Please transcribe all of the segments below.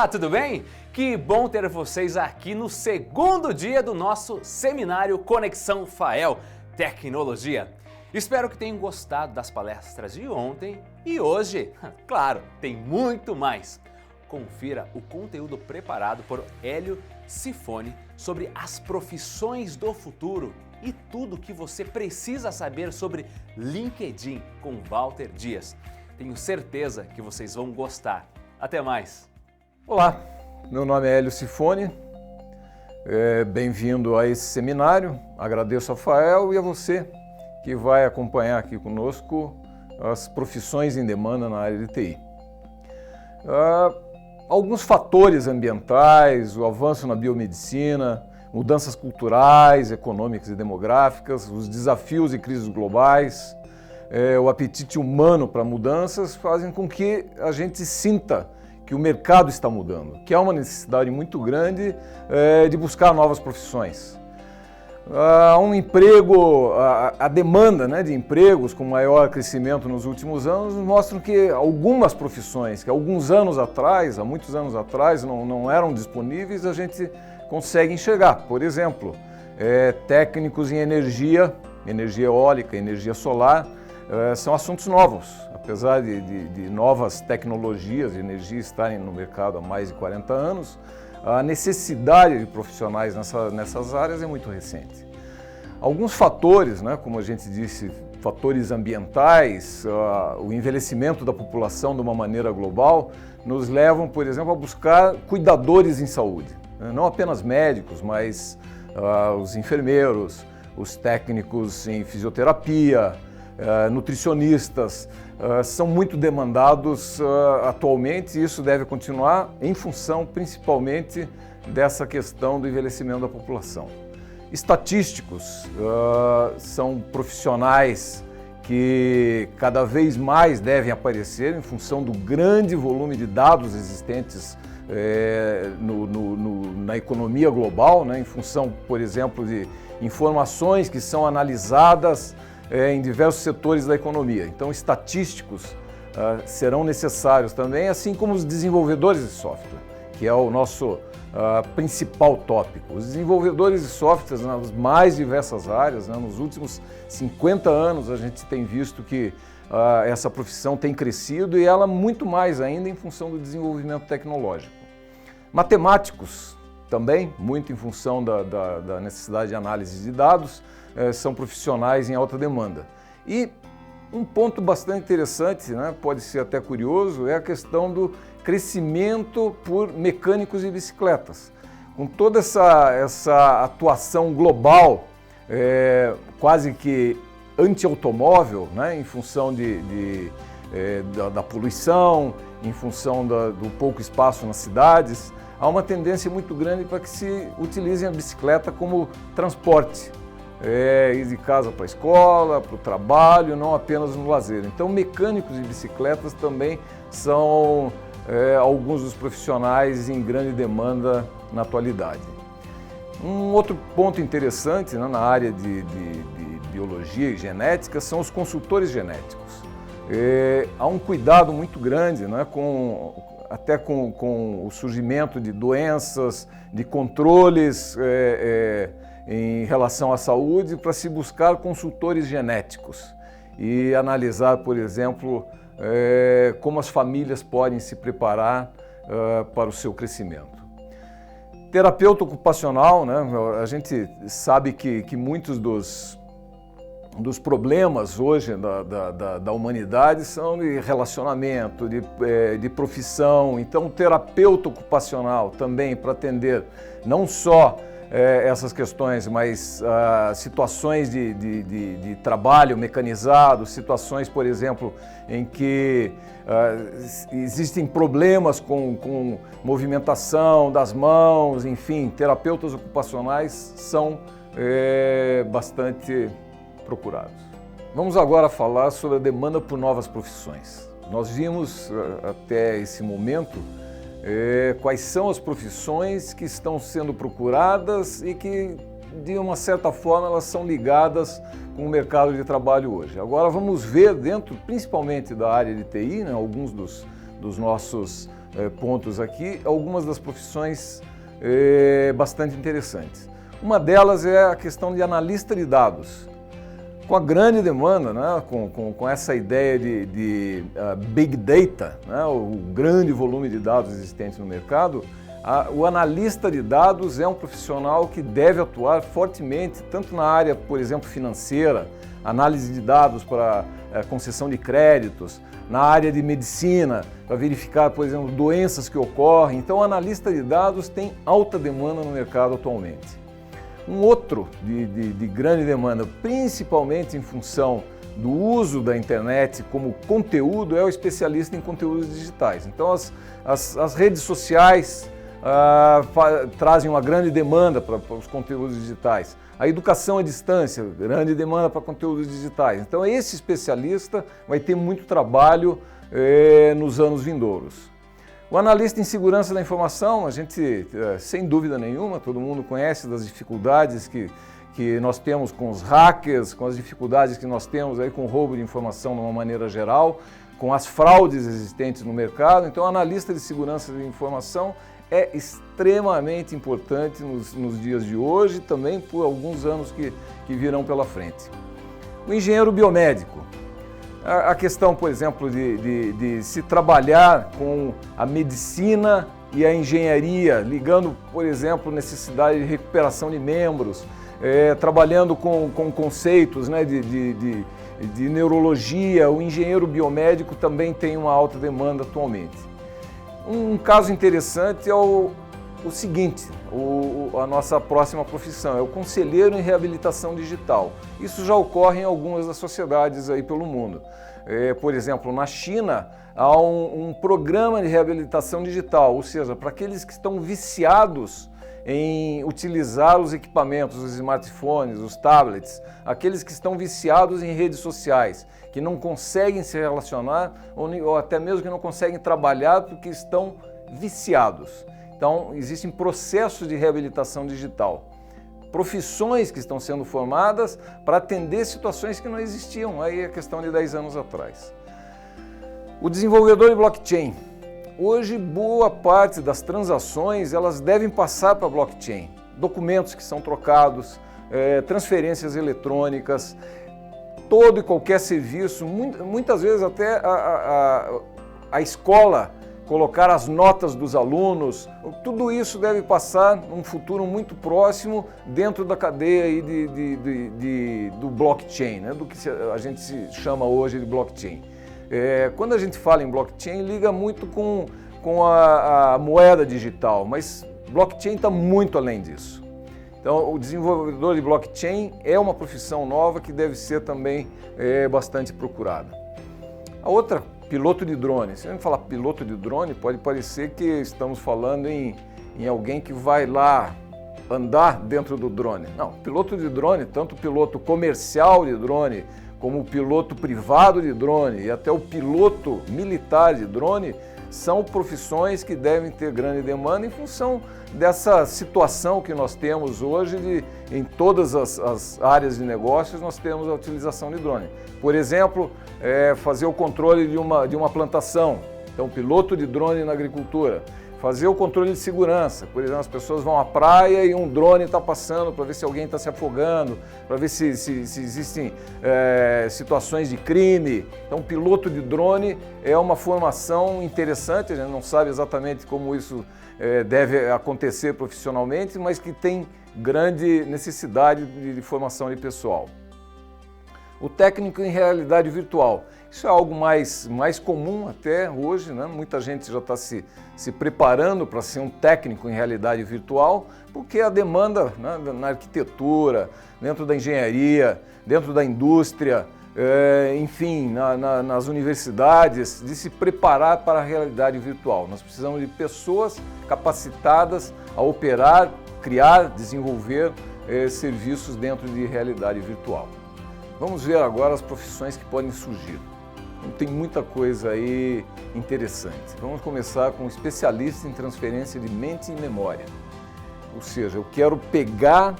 Olá, tudo bem? Que bom ter vocês aqui no segundo dia do nosso seminário Conexão FAEL Tecnologia. Espero que tenham gostado das palestras de ontem e hoje, claro, tem muito mais. Confira o conteúdo preparado por Hélio Cifone sobre as profissões do futuro e tudo o que você precisa saber sobre LinkedIn com Walter Dias. Tenho certeza que vocês vão gostar. Até mais! Olá, meu nome é Hélio Cifone, bem-vindo a esse seminário. Agradeço a FAEL e a você que vai acompanhar aqui conosco as profissões em demanda na área de TI. Alguns fatores ambientais, o avanço na biomedicina, mudanças culturais, econômicas e demográficas, os desafios e crises globais, o apetite humano para mudanças fazem com que a gente sinta que o mercado está mudando, que há uma necessidade muito grande de buscar novas profissões. A demanda de empregos com maior crescimento nos últimos anos mostram que algumas profissões que há muitos anos atrás não eram disponíveis, a gente consegue enxergar. Por exemplo, técnicos em energia eólica, energia solar, são assuntos novos. Apesar de novas tecnologias de energia estarem no mercado há mais de 40 anos, a necessidade de profissionais nessas áreas é muito recente. Alguns fatores, como a gente disse, fatores ambientais, o envelhecimento da população de uma maneira global, nos levam, por exemplo, a buscar cuidadores em saúde. Não apenas médicos, mas os enfermeiros, os técnicos em fisioterapia, nutricionistas, são muito demandados atualmente e isso deve continuar em função principalmente dessa questão do envelhecimento da população. Estatísticos são profissionais que cada vez mais devem aparecer em função do grande volume de dados existentes na economia global, em função, por exemplo, de informações que são analisadas em diversos setores da economia. Então, estatísticos serão necessários também, assim como os desenvolvedores de software, que é o nosso principal tópico. Os desenvolvedores de software nas mais diversas áreas, nos últimos 50 anos a gente tem visto que essa profissão tem crescido e ela muito mais ainda em função do desenvolvimento tecnológico. Matemáticos também, muito em função da necessidade de análise de dados, são profissionais em alta demanda. E um ponto bastante interessante, pode ser até curioso, é a questão do crescimento por mecânicos de bicicletas. Com toda essa atuação global, quase que anti-automóvel, em função da poluição, em função do pouco espaço nas cidades, há uma tendência muito grande para que se utilizem a bicicleta como transporte. Ir de casa para a escola, para o trabalho, não apenas no lazer. Então, mecânicos de bicicletas também são alguns dos profissionais em grande demanda na atualidade. Um outro ponto interessante na área de biologia e genética são os consultores genéticos. Há um cuidado muito grande até com o surgimento de doenças, de controles em relação à saúde, para se buscar consultores genéticos e analisar, por exemplo, como as famílias podem se preparar para o seu crescimento. Terapeuta ocupacional, a gente sabe que muitos dos problemas hoje da humanidade são de relacionamento, de profissão. Então, terapeuta ocupacional também para atender não só essas questões, mas situações de trabalho mecanizado, situações, por exemplo, em que existem problemas com movimentação das mãos, enfim, terapeutas ocupacionais são bastante procurados. Vamos agora falar sobre a demanda por novas profissões. Nós vimos até esse momento quais são as profissões que estão sendo procuradas e que, de uma certa forma, elas são ligadas com o mercado de trabalho hoje. Agora vamos ver dentro, principalmente da área de TI, alguns dos nossos pontos aqui, algumas das profissões bastante interessantes. Uma delas é a questão de analista de dados. Com a grande demanda, né, com essa ideia de Big Data, né, o grande volume de dados existentes no mercado, o analista de dados é um profissional que deve atuar fortemente, tanto na área, por exemplo, financeira, análise de dados para concessão de créditos, na área de medicina, para verificar, por exemplo, doenças que ocorrem. Então, o analista de dados tem alta demanda no mercado atualmente. Um outro de grande demanda, principalmente em função do uso da internet como conteúdo, é o especialista em conteúdos digitais. Então, as redes sociais trazem uma grande demanda para os conteúdos digitais. A educação à distância, grande demanda para conteúdos digitais. Então, esse especialista vai ter muito trabalho nos anos vindouros. O analista em segurança da informação, a gente, sem dúvida nenhuma, todo mundo conhece das dificuldades que nós temos com os hackers, com as dificuldades que nós temos aí com o roubo de informação de uma maneira geral, com as fraudes existentes no mercado. Então, o analista de segurança da informação é extremamente importante nos dias de hoje e também por alguns anos que virão pela frente. O engenheiro biomédico. A questão, por exemplo, de se trabalhar com a medicina e a engenharia, ligando, por exemplo, necessidade de recuperação de membros, trabalhando com conceitos, né, de neurologia, o engenheiro biomédico também tem uma alta demanda atualmente. Um caso interessante é o seguinte, a nossa próxima profissão é o conselheiro em reabilitação digital. Isso já ocorre em algumas das sociedades aí pelo mundo. Por exemplo, na China há um programa de reabilitação digital, ou seja, para aqueles que estão viciados em utilizar os equipamentos, os smartphones, os tablets, aqueles que estão viciados em redes sociais, que não conseguem se relacionar ou até mesmo que não conseguem trabalhar porque estão viciados. Então, existem processos de reabilitação digital, profissões que estão sendo formadas para atender situações que não existiam aí a questão de 10 anos atrás. O desenvolvedor de blockchain. Hoje, boa parte das transações elas devem passar para blockchain. Documentos que são trocados, transferências eletrônicas, todo e qualquer serviço, muitas vezes até a escola colocar as notas dos alunos, tudo isso deve passar num futuro muito próximo dentro da cadeia aí do blockchain, né? Do que a gente se chama hoje de blockchain. Quando a gente fala em blockchain, liga muito com a moeda digital, mas blockchain está muito além disso. Então, o desenvolvedor de blockchain é uma profissão nova que deve ser também bastante procurada. A outra, piloto de drone. Se a gente falar piloto de drone, pode parecer que estamos falando em alguém que vai lá andar dentro do drone. Não, piloto de drone, tanto o piloto comercial de drone, como o piloto privado de drone e até o piloto militar de drone, são profissões que devem ter grande demanda em função dessa situação que nós temos hoje em todas as áreas de negócios nós temos a utilização de drone. Por exemplo, fazer o controle de uma plantação, então piloto de drone na agricultura. Fazer o controle de segurança, por exemplo, as pessoas vão à praia e um drone está passando para ver se alguém está se afogando, para ver se existem situações de crime. Então, piloto de drone é uma formação interessante, a gente não sabe exatamente como isso deve acontecer profissionalmente, mas que tem grande necessidade de formação de pessoal. O técnico em realidade virtual. Isso é algo mais comum até hoje, né? Muita gente já está se preparando para ser um técnico em realidade virtual, porque a demanda, né, na arquitetura, dentro da engenharia, dentro da indústria, enfim, nas universidades, de se preparar para a realidade virtual. Nós precisamos de pessoas capacitadas a operar, criar, desenvolver serviços dentro de realidade virtual. Vamos ver agora as profissões que podem surgir. Tem muita coisa aí interessante. Vamos começar com um especialista em transferência de mente e memória. Ou seja, eu quero pegar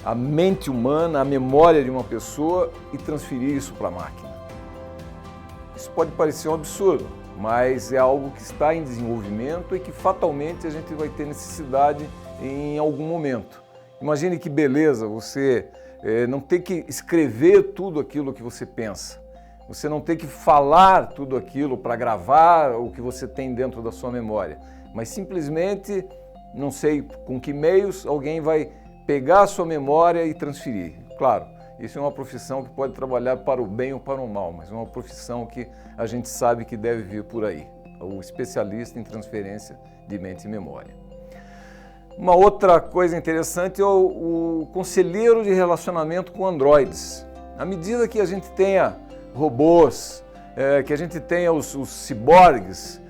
a mente humana, a memória de uma pessoa e transferir isso para a máquina. Isso pode parecer um absurdo, mas é algo que está em desenvolvimento e que fatalmente a gente vai ter necessidade em algum momento. Imagine que beleza você não ter que escrever tudo aquilo que você pensa, você não ter que falar tudo aquilo para gravar o que você tem dentro da sua memória, mas simplesmente, não sei com que meios, alguém vai pegar a sua memória e transferir. Claro, isso é uma profissão que pode trabalhar para o bem ou para o mal, mas é uma profissão que a gente sabe que deve vir por aí, o especialista em transferência de mente e memória. Uma outra coisa interessante é o conselheiro de relacionamento com androides. À medida que a gente tenha robôs, que a gente tenha os ciborgues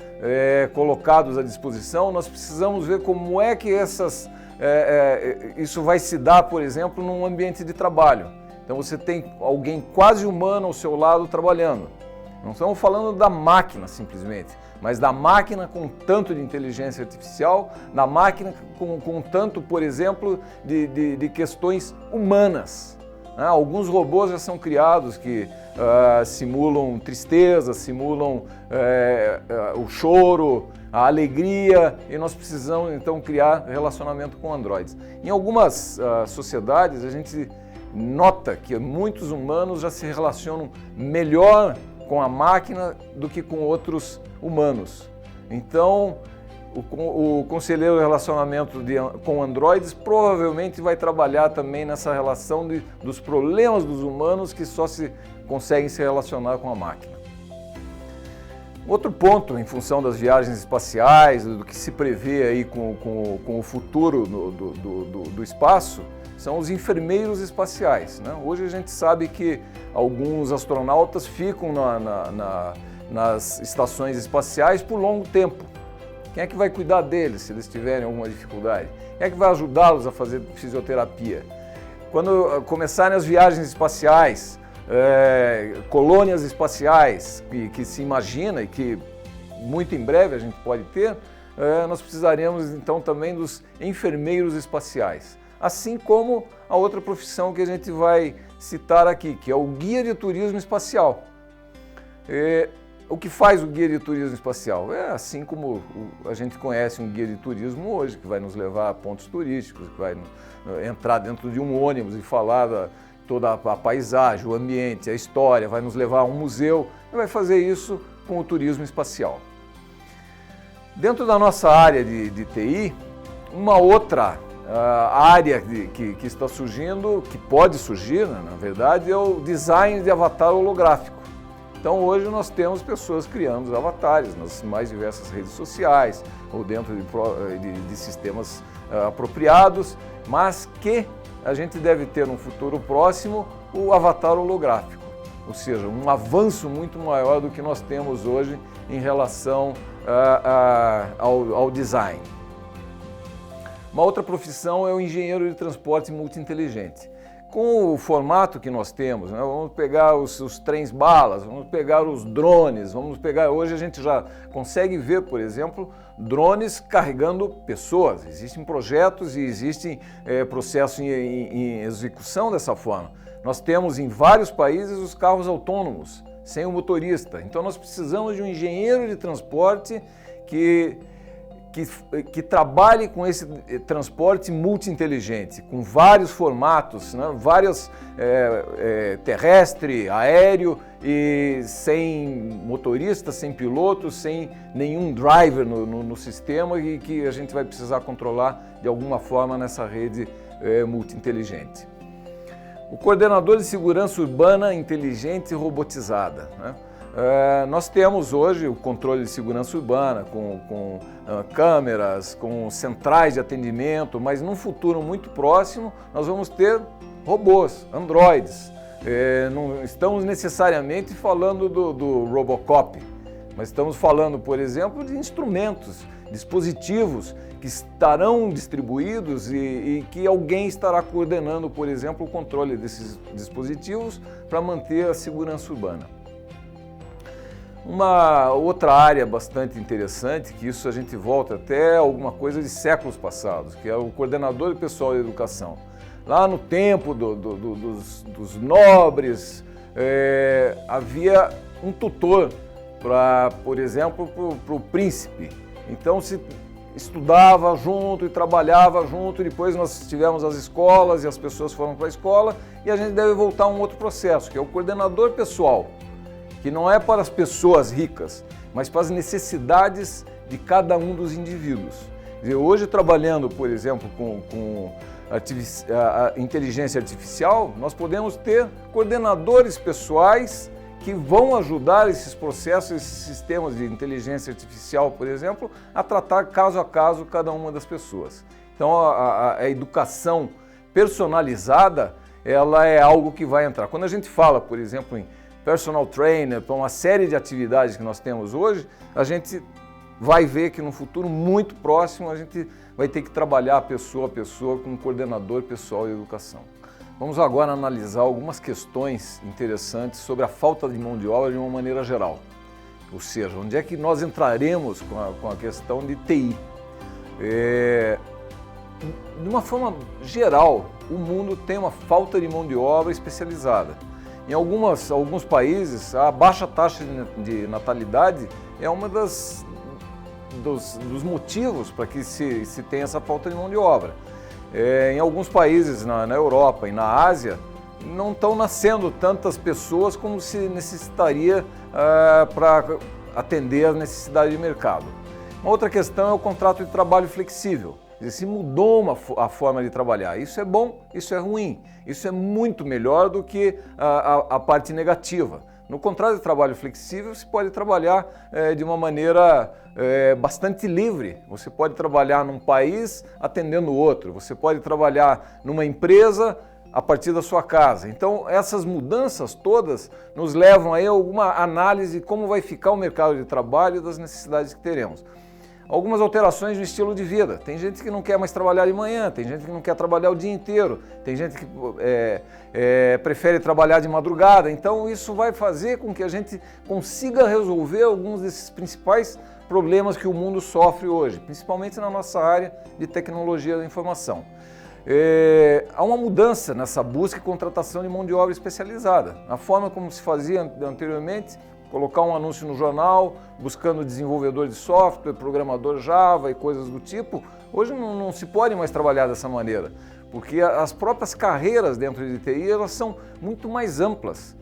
colocados à disposição, nós precisamos ver como é que isso vai se dar, por exemplo, num ambiente de trabalho. Então você tem alguém quase humano ao seu lado trabalhando. Não estamos falando da máquina simplesmente, mas da máquina com tanto de inteligência artificial, da máquina com tanto, por exemplo, de questões humanas. Alguns robôs já são criados que simulam tristeza, simulam o choro, a alegria, e nós precisamos então criar relacionamento com androides. Em algumas sociedades a gente nota que muitos humanos já se relacionam melhor com a máquina do que com outros humanos. Então, o conselheiro de relacionamento com androides provavelmente vai trabalhar também nessa relação dos problemas dos humanos que só conseguem se relacionar com a máquina. Outro ponto, em função das viagens espaciais, do que se prevê aí com o futuro do espaço, são os enfermeiros espaciais, né? Hoje a gente sabe que alguns astronautas ficam nas estações espaciais por longo tempo. Quem é que vai cuidar deles se eles tiverem alguma dificuldade? Quem é que vai ajudá-los a fazer fisioterapia? Quando começarem as viagens espaciais, colônias espaciais que se imagina e que muito em breve a gente pode ter, nós precisaremos então também dos enfermeiros espaciais. Assim como a outra profissão que a gente vai citar aqui, que é o guia de turismo espacial. O que faz o guia de turismo espacial? É assim como a gente conhece um guia de turismo hoje, que vai nos levar a pontos turísticos, que vai entrar dentro de um ônibus e falar toda a paisagem, o ambiente, a história, vai nos levar a um museu, e vai fazer isso com o turismo espacial. Dentro da nossa área de TI, uma outra área que está surgindo, que pode surgir, né, na verdade, é o design de avatar holográfico. Então hoje nós temos pessoas criando os avatares nas mais diversas redes sociais ou dentro de sistemas apropriados, mas que a gente deve ter no futuro próximo o avatar holográfico, ou seja, um avanço muito maior do que nós temos hoje em relação ao design. Uma outra profissão é o engenheiro de transporte multi-inteligente. Com o formato que nós temos, né, vamos pegar os trens-balas, vamos pegar os drones, hoje a gente já consegue ver, por exemplo, drones carregando pessoas. Existem projetos e existem processos em execução dessa forma. Nós temos em vários países os carros autônomos, sem o motorista. Então nós precisamos de um engenheiro de transporte que trabalhe com esse transporte multi-inteligente, com vários formatos, né? Vários terrestre, aéreo e sem motorista, sem piloto, sem nenhum driver no sistema e que a gente vai precisar controlar de alguma forma nessa rede multi-inteligente. O coordenador de segurança urbana inteligente e robotizada, né? Nós temos hoje o controle de segurança urbana com câmeras, com centrais de atendimento, mas num futuro muito próximo nós vamos ter robôs, androides. Não estamos necessariamente falando do Robocop, mas estamos falando, por exemplo, de instrumentos, dispositivos que estarão distribuídos e que alguém estará coordenando, por exemplo, o controle desses dispositivos para manter a segurança urbana. Uma outra área bastante interessante, que isso a gente volta até alguma coisa de séculos passados, que é o coordenador pessoal de educação. Lá no tempo dos nobres, havia um tutor por exemplo, para o príncipe. Então se estudava junto e trabalhava junto, e depois nós tivemos as escolas e as pessoas foram para a escola, e a gente deve voltar a um outro processo, que é o coordenador pessoal, que não é para as pessoas ricas, mas para as necessidades de cada um dos indivíduos. Quer dizer, hoje, trabalhando, por exemplo, com a inteligência artificial, nós podemos ter coordenadores pessoais que vão ajudar esses processos, esses sistemas de inteligência artificial, por exemplo, a tratar caso a caso cada uma das pessoas. Então, a educação personalizada, ela é algo que vai entrar. Quando a gente fala, por exemplo, em personal trainer, para uma série de atividades que nós temos hoje, a gente vai ver que no futuro muito próximo a gente vai ter que trabalhar pessoa a pessoa com um coordenador pessoal de educação. Vamos agora analisar algumas questões interessantes sobre a falta de mão de obra de uma maneira geral. Ou seja, onde é que nós entraremos com a questão de TI? De uma forma geral, o mundo tem uma falta de mão de obra especializada. Em alguns países, a baixa taxa de natalidade é uma dos motivos para que se tenha essa falta de mão de obra. Em alguns países na Europa e na Ásia, não estão nascendo tantas pessoas como se necessitaria para atender a necessidade de mercado. Uma outra questão é o contrato de trabalho flexível. Se mudou a forma de trabalhar. Isso é bom, isso é ruim. Isso é muito melhor do que a parte negativa. No contrato de trabalho flexível, você pode trabalhar de uma maneira bastante livre. Você pode trabalhar num país atendendo o outro. Você pode trabalhar numa empresa a partir da sua casa. Então, essas mudanças todas nos levam a alguma análise de como vai ficar o mercado de trabalho e das necessidades que teremos. Algumas alterações no estilo de vida. Tem gente que não quer mais trabalhar de manhã, tem gente que não quer trabalhar o dia inteiro, tem gente que prefere trabalhar de madrugada. Então isso vai fazer com que a gente consiga resolver alguns desses principais problemas que o mundo sofre hoje, principalmente na nossa área de tecnologia da informação. Há uma mudança nessa busca e contratação de mão de obra especializada. A forma como se fazia anteriormente, colocar um anúncio no jornal, buscando desenvolvedor de software, programador Java e coisas do tipo, hoje não se pode mais trabalhar dessa maneira, porque as próprias carreiras dentro de TI elas são muito mais amplas.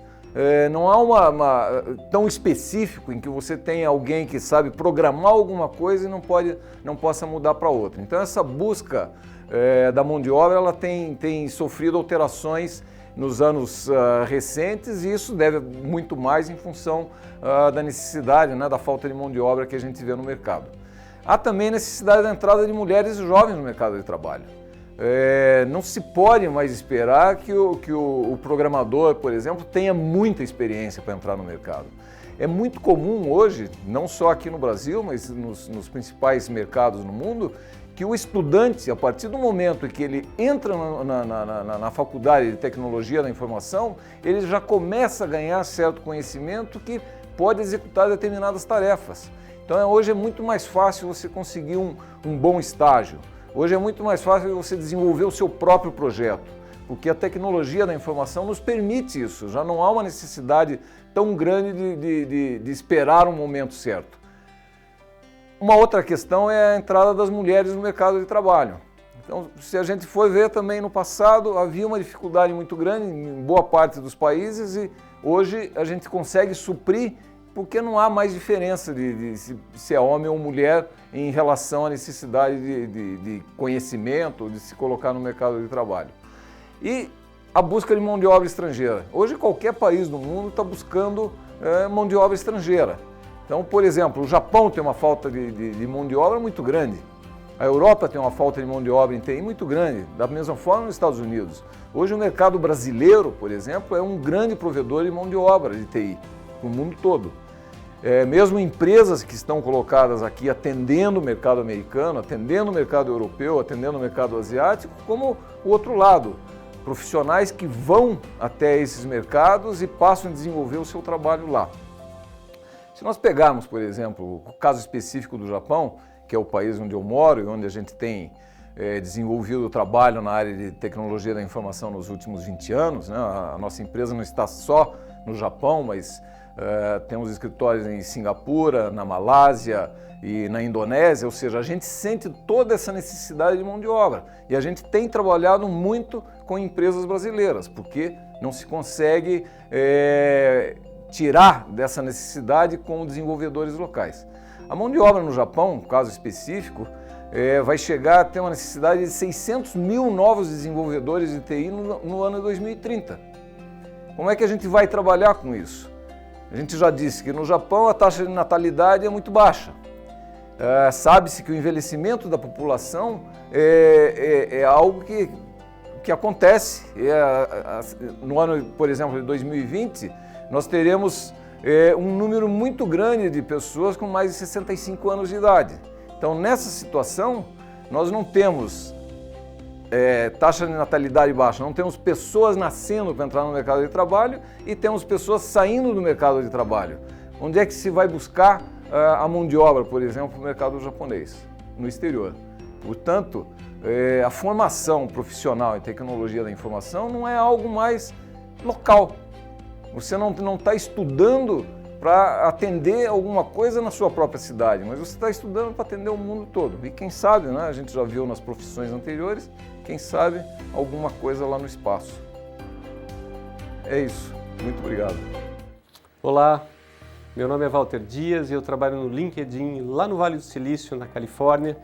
Não há tão específico em que você tenha alguém que sabe programar alguma coisa e não possa mudar para outra. Então essa busca da mão de obra ela tem sofrido alterações nos anos recentes, e isso deve muito mais em função da necessidade, da falta de mão de obra que a gente vê no mercado. Há também a necessidade da entrada de mulheres jovens no mercado de trabalho. Não se pode mais esperar que o programador, por exemplo, tenha muita experiência para entrar no mercado. É muito comum hoje, não só aqui no Brasil, mas nos principais mercados no mundo, que o estudante, a partir do momento em que ele entra na faculdade de tecnologia da informação, ele já começa a ganhar certo conhecimento que pode executar determinadas tarefas. Então hoje é muito mais fácil você conseguir um bom estágio. Hoje é muito mais fácil você desenvolver o seu próprio projeto, porque a tecnologia da informação nos permite isso. Já não há uma necessidade tão grande de esperar um momento certo. Uma outra questão é a entrada das mulheres no mercado de trabalho. Então, se a gente for ver também no passado, havia uma dificuldade muito grande em boa parte dos países, e hoje a gente consegue suprir porque não há mais diferença de se é homem ou mulher em relação à necessidade de conhecimento, de se colocar no mercado de trabalho. E a busca de mão de obra estrangeira. Hoje qualquer país do mundo está buscando mão de obra estrangeira. Então, por exemplo, o Japão tem uma falta de mão de obra muito grande. A Europa tem uma falta de mão de obra em TI muito grande, da mesma forma nos Estados Unidos. Hoje o mercado brasileiro, por exemplo, é um grande provedor de mão de obra de TI, no mundo todo. Mesmo empresas que estão colocadas aqui atendendo o mercado americano, atendendo o mercado europeu, atendendo o mercado asiático, como o outro lado, profissionais que vão até esses mercados e passam a desenvolver o seu trabalho lá. Se nós pegarmos, por exemplo, o caso específico do Japão, que é o país onde eu moro e onde a gente tem desenvolvido o trabalho na área de tecnologia da informação nos últimos 20 anos, né? A nossa empresa não está só no Japão, mas temos escritórios em Singapura, na Malásia e na Indonésia, ou seja, a gente sente toda essa necessidade de mão de obra. E a gente tem trabalhado muito com empresas brasileiras, porque não se consegue tirar dessa necessidade com desenvolvedores locais. A mão de obra no Japão, no caso específico, vai chegar a ter uma necessidade de 600 mil novos desenvolvedores de TI no ano de 2030. Como é que a gente vai trabalhar com isso? A gente já disse que no Japão a taxa de natalidade é muito baixa. Sabe-se que o envelhecimento da população é algo que acontece. No ano, por exemplo, de 2020, nós teremos um número muito grande de pessoas com mais de 65 anos de idade. Então, nessa situação, nós não temos taxa de natalidade baixa, não temos pessoas nascendo para entrar no mercado de trabalho e temos pessoas saindo do mercado de trabalho. Onde é que se vai buscar a mão de obra, por exemplo, no mercado japonês, no exterior? Portanto, a formação profissional em tecnologia da informação não é algo mais local. Você não está estudando para atender alguma coisa na sua própria cidade, mas você está estudando para atender o mundo todo. E quem sabe, né, a gente já viu nas profissões anteriores, quem sabe alguma coisa lá no espaço. É isso. Muito obrigado. Olá, meu nome é Walter Dias e eu trabalho no LinkedIn lá no Vale do Silício, na Califórnia,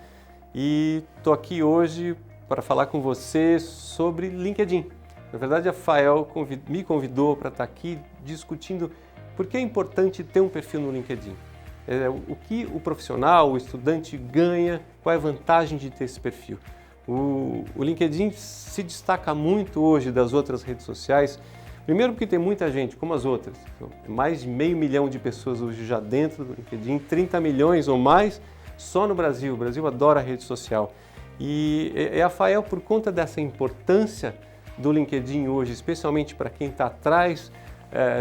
e estou aqui hoje para falar com você sobre LinkedIn. Na verdade, a FAEL me convidou para estar aqui discutindo por que é importante ter um perfil no LinkedIn. O que o profissional, o estudante ganha, qual é a vantagem de ter esse perfil. O LinkedIn se destaca muito hoje das outras redes sociais, primeiro porque tem muita gente, como as outras, mais de 500 mil de pessoas hoje já dentro do LinkedIn, 30 milhões ou mais só no Brasil. O Brasil adora a rede social. E a FAEL, por conta dessa importância do LinkedIn hoje, especialmente para quem está atrás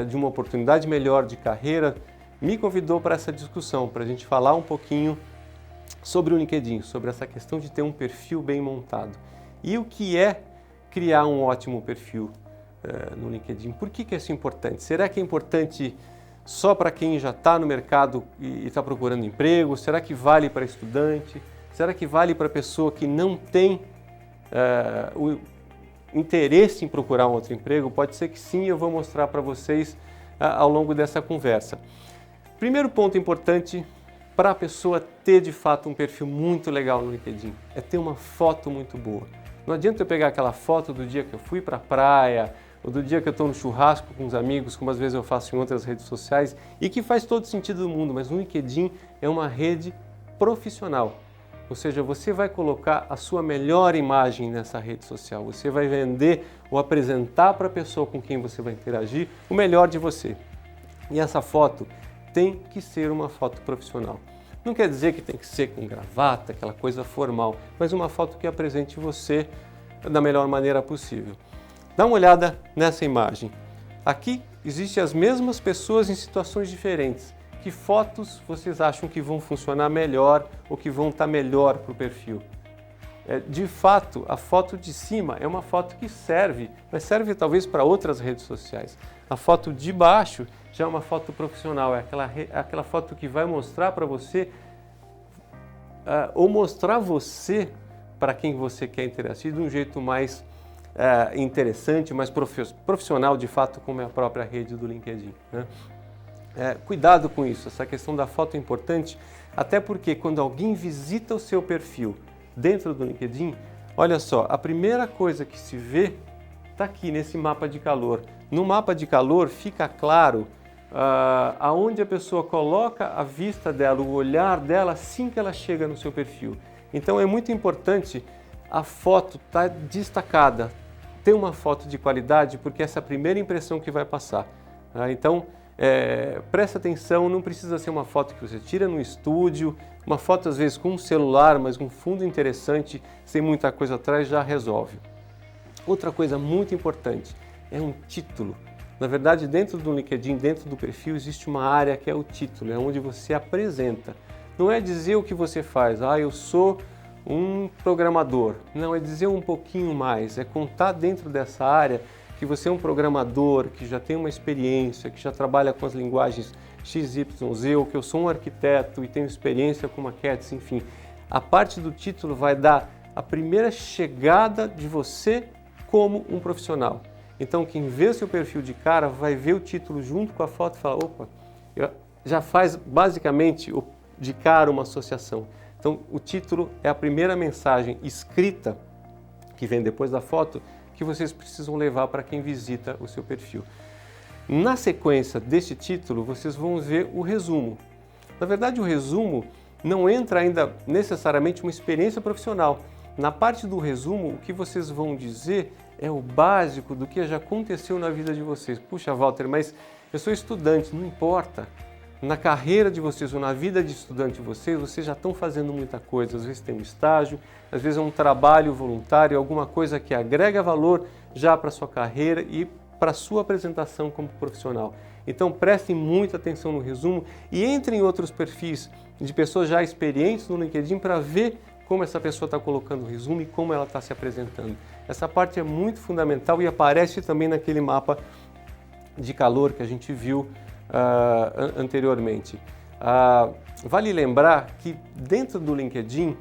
de uma oportunidade melhor de carreira, me convidou para essa discussão, para a gente falar um pouquinho sobre o LinkedIn, sobre essa questão de ter um perfil bem montado. E o que é criar um ótimo perfil no LinkedIn? Por que é isso importante? Será que é importante só para quem já está no mercado e está procurando emprego? Será que vale para estudante? Será que vale para pessoa que não tem o interesse em procurar um outro emprego? Pode ser que sim, eu vou mostrar para vocês ao longo dessa conversa. Primeiro ponto importante para a pessoa ter de fato um perfil muito legal no LinkedIn é ter uma foto muito boa. Não adianta eu pegar aquela foto do dia que eu fui para a praia ou do dia que eu estou no churrasco com os amigos, como às vezes eu faço em outras redes sociais, e que faz todo sentido do mundo, mas o LinkedIn é uma rede profissional. Ou seja, você vai colocar a sua melhor imagem nessa rede social, você vai vender ou apresentar para a pessoa com quem você vai interagir o melhor de você. E essa foto tem que ser uma foto profissional. Não quer dizer que tem que ser com gravata, aquela coisa formal, mas uma foto que apresente você da melhor maneira possível. Dá uma olhada nessa imagem. Aqui existem as mesmas pessoas em situações diferentes. Que fotos vocês acham que vão funcionar melhor ou que vão estar melhor para o perfil? De fato, a foto de cima é uma foto que serve, mas serve talvez para outras redes sociais. A foto de baixo já é uma foto profissional, é aquela foto que vai mostrar para você ou mostrar você para quem você quer interagir de um jeito mais interessante, mais profissional de fato, como é a própria rede do LinkedIn, né? Cuidado com isso, essa questão da foto é importante, até porque quando alguém visita o seu perfil dentro do LinkedIn, olha só, a primeira coisa que se vê está aqui nesse mapa de calor. No mapa de calor fica claro aonde a pessoa coloca a vista dela, o olhar dela assim que ela chega no seu perfil. Então é muito importante a foto estar destacada, ter uma foto de qualidade, porque essa é a primeira impressão que vai passar. Então, presta atenção, não precisa ser uma foto que você tira no estúdio, uma foto às vezes com um celular, mas com um fundo interessante, sem muita coisa atrás, já resolve. Outra coisa muito importante é um título. Na verdade, dentro do LinkedIn, dentro do perfil, existe uma área que é o título, é onde você apresenta. Não é dizer o que você faz, eu sou um programador. Não, é dizer um pouquinho mais, é contar dentro dessa área que você é um programador, que já tem uma experiência, que já trabalha com as linguagens XYZ, ou que eu sou um arquiteto e tenho experiência com maquetes, enfim. A parte do título vai dar a primeira chegada de você como um profissional. Então, quem vê o seu perfil de cara vai ver o título junto com a foto e fala, opa, já faz basicamente de cara uma associação. Então, o título é a primeira mensagem escrita, que vem depois da foto, que vocês precisam levar para quem visita o seu perfil. Na sequência deste título, vocês vão ver o resumo. Na verdade, o resumo não entra ainda necessariamente uma experiência profissional. Na parte do resumo, o que vocês vão dizer é o básico do que já aconteceu na vida de vocês. Puxa, Walter, mas eu sou estudante, não importa. Na carreira de vocês ou na vida de estudante de vocês já estão fazendo muita coisa. Às vezes tem um estágio, às vezes é um trabalho voluntário, alguma coisa que agrega valor já para a sua carreira e para a sua apresentação como profissional. Então prestem muita atenção no resumo e entrem em outros perfis de pessoas já experientes no LinkedIn para ver como essa pessoa está colocando o resumo e como ela está se apresentando. Essa parte é muito fundamental e aparece também naquele mapa de calor que a gente viu anteriormente. Vale lembrar que dentro do LinkedIn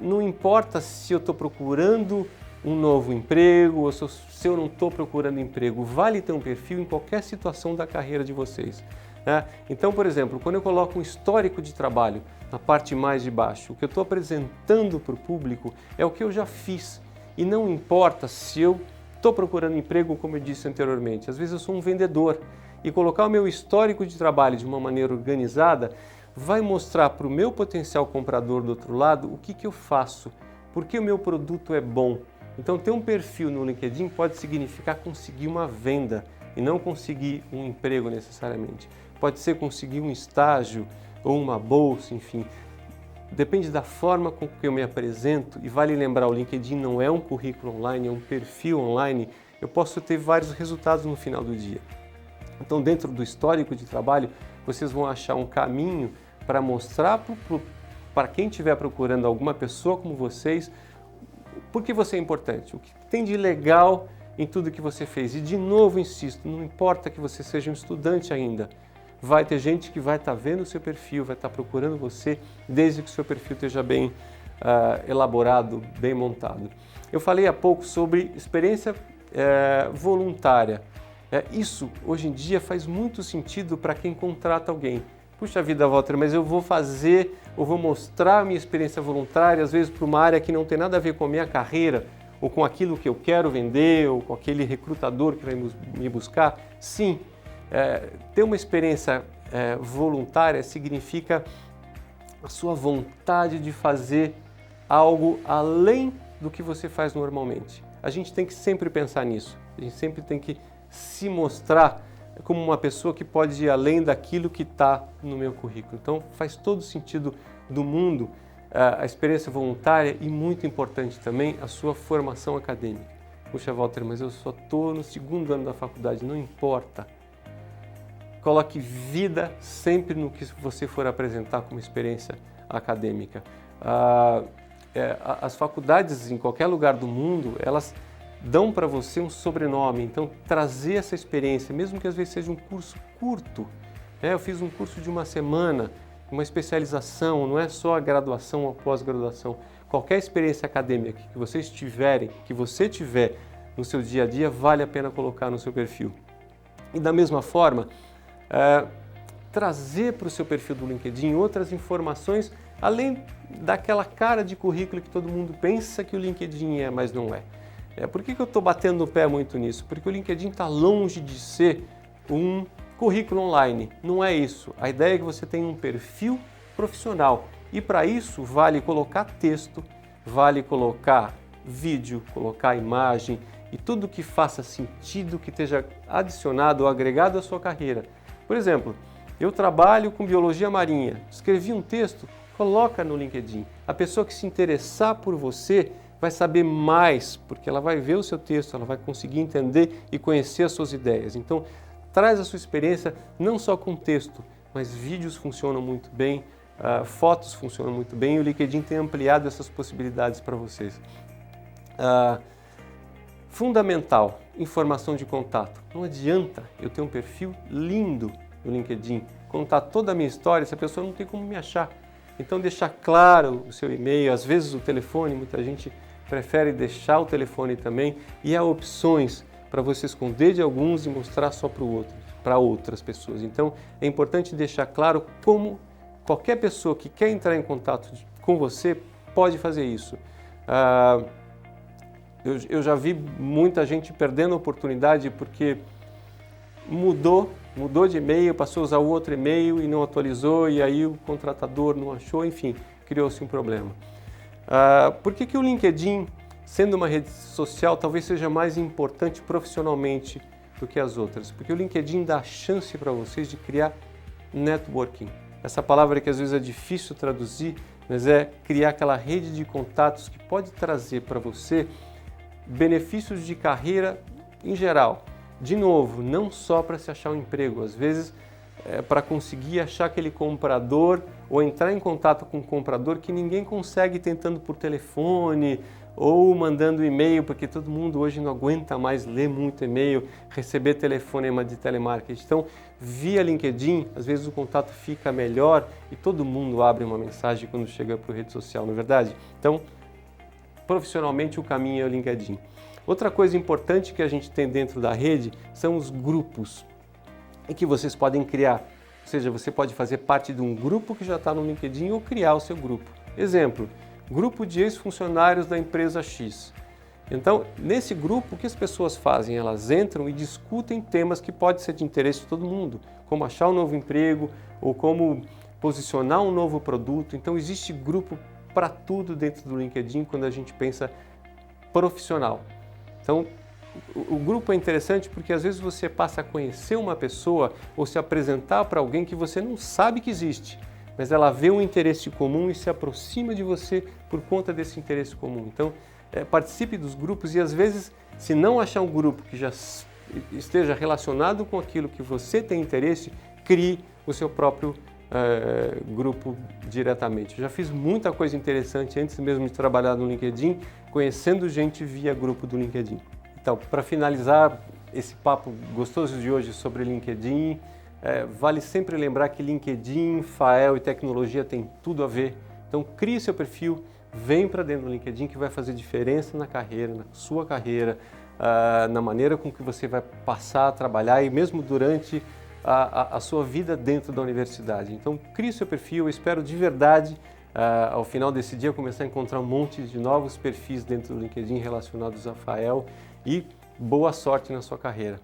não importa se eu estou procurando um novo emprego ou se eu não estou procurando emprego, vale ter um perfil em qualquer situação da carreira de vocês. Né? Então, por exemplo, quando eu coloco um histórico de trabalho na parte mais de baixo, o que eu estou apresentando para o público é o que eu já fiz e não importa se eu estou procurando emprego, como eu disse anteriormente, às vezes eu sou um vendedor e colocar o meu histórico de trabalho de uma maneira organizada vai mostrar para o meu potencial comprador do outro lado o que eu faço, porque o meu produto é bom. Então, ter um perfil no LinkedIn pode significar conseguir uma venda e não conseguir um emprego necessariamente. Pode ser conseguir um estágio ou uma bolsa, enfim. Depende da forma com que eu me apresento e vale lembrar, o LinkedIn não é um currículo online, é um perfil online. Eu posso ter vários resultados no final do dia. Então, dentro do histórico de trabalho, vocês vão achar um caminho para mostrar para quem estiver procurando alguma pessoa como vocês, por que você é importante, o que tem de legal em tudo que você fez. E de novo, insisto, não importa que você seja um estudante ainda, vai ter gente que vai estar vendo o seu perfil, vai estar procurando você, desde que o seu perfil esteja bem elaborado, bem montado. Eu falei há pouco sobre experiência voluntária. Isso, hoje em dia, faz muito sentido para quem contrata alguém. Puxa vida, Walter, mas eu vou mostrar a minha experiência voluntária, às vezes para uma área que não tem nada a ver com a minha carreira, ou com aquilo que eu quero vender, ou com aquele recrutador que vai me buscar. Sim, ter uma experiência voluntária significa a sua vontade de fazer algo além do que você faz normalmente. A gente tem que sempre pensar nisso, a gente sempre tem que se mostrar como uma pessoa que pode ir além daquilo que está no meu currículo. Então, faz todo sentido do mundo a experiência voluntária e, muito importante também, a sua formação acadêmica. Puxa, Walter, mas eu só estou no 2º ano da faculdade, não importa. Coloque vida sempre no que você for apresentar como experiência acadêmica. As faculdades, em qualquer lugar do mundo, elas dão para você um sobrenome, então trazer essa experiência, mesmo que às vezes seja um curso curto. Eu fiz um curso de uma semana, uma especialização, não é só a graduação ou a pós-graduação. Qualquer experiência acadêmica que vocês tiverem, que você tiver no seu dia a dia, vale a pena colocar no seu perfil. E da mesma forma, trazer para o seu perfil do LinkedIn outras informações, além daquela cara de currículo que todo mundo pensa que o LinkedIn é, mas não é. Por que eu estou batendo no pé muito nisso? Porque o LinkedIn está longe de ser um currículo online. Não é isso. A ideia é que você tenha um perfil profissional. E para isso vale colocar texto, vale colocar vídeo, colocar imagem e tudo que faça sentido, que esteja adicionado ou agregado à sua carreira. Por exemplo, eu trabalho com biologia marinha. Escrevi um texto, coloca no LinkedIn. A pessoa que se interessar por você vai saber mais, porque ela vai ver o seu texto, ela vai conseguir entender e conhecer as suas ideias. Então, traz a sua experiência não só com texto, mas vídeos funcionam muito bem, fotos funcionam muito bem, e o LinkedIn tem ampliado essas possibilidades para vocês. Fundamental, informação de contato. Não adianta eu ter um perfil lindo no LinkedIn, contar toda a minha história se a pessoa não tem como me achar. Então deixar claro o seu e-mail, às vezes o telefone, muita gente prefere deixar o telefone também, e há opções para você esconder de alguns e mostrar só para outras pessoas. Então é importante deixar claro como qualquer pessoa que quer entrar em contato com você pode fazer isso. Eu já vi muita gente perdendo a oportunidade porque mudou de e-mail, passou a usar o outro e-mail e não atualizou, e aí o contratador não achou, enfim, criou-se um problema. Por que o LinkedIn, sendo uma rede social, talvez seja mais importante profissionalmente do que as outras? Porque o LinkedIn dá chance para vocês de criar networking. Essa palavra que às vezes é difícil traduzir, mas é criar aquela rede de contatos que pode trazer para você benefícios de carreira em geral. De novo, não só para se achar um emprego, às vezes para conseguir achar aquele comprador ou entrar em contato com um comprador que ninguém consegue tentando por telefone ou mandando e-mail, porque todo mundo hoje não aguenta mais ler muito e-mail, receber telefonema de telemarketing. Então, via LinkedIn, às vezes o contato fica melhor e todo mundo abre uma mensagem quando chega para a rede social, não é verdade? Então, profissionalmente o caminho é o LinkedIn. Outra coisa importante que a gente tem dentro da rede são os grupos em que vocês podem criar. Ou seja, você pode fazer parte de um grupo que já está no LinkedIn ou criar o seu grupo. Exemplo, grupo de ex-funcionários da empresa X. Então, nesse grupo, o que as pessoas fazem? Elas entram e discutem temas que podem ser de interesse de todo mundo, como achar um novo emprego ou como posicionar um novo produto. Então, existe grupo para tudo dentro do LinkedIn quando a gente pensa profissional. Então, o grupo é interessante porque às vezes você passa a conhecer uma pessoa ou se apresentar para alguém que você não sabe que existe, mas ela vê um interesse comum e se aproxima de você por conta desse interesse comum. Então, participe dos grupos e às vezes, se não achar um grupo que já esteja relacionado com aquilo que você tem interesse, crie o seu próprio grupo diretamente. Eu já fiz muita coisa interessante antes mesmo de trabalhar no LinkedIn, conhecendo gente via grupo do LinkedIn. Então, para finalizar esse papo gostoso de hoje sobre LinkedIn, vale sempre lembrar que LinkedIn, Fael e tecnologia tem tudo a ver. Então, crie seu perfil, vem para dentro do LinkedIn que vai fazer diferença na carreira, na sua carreira, na maneira com que você vai passar a trabalhar e mesmo durante a sua vida dentro da universidade. Então, crie seu perfil, eu espero de verdade, ao final desse dia, começar a encontrar um monte de novos perfis dentro do LinkedIn relacionados a Fael e boa sorte na sua carreira.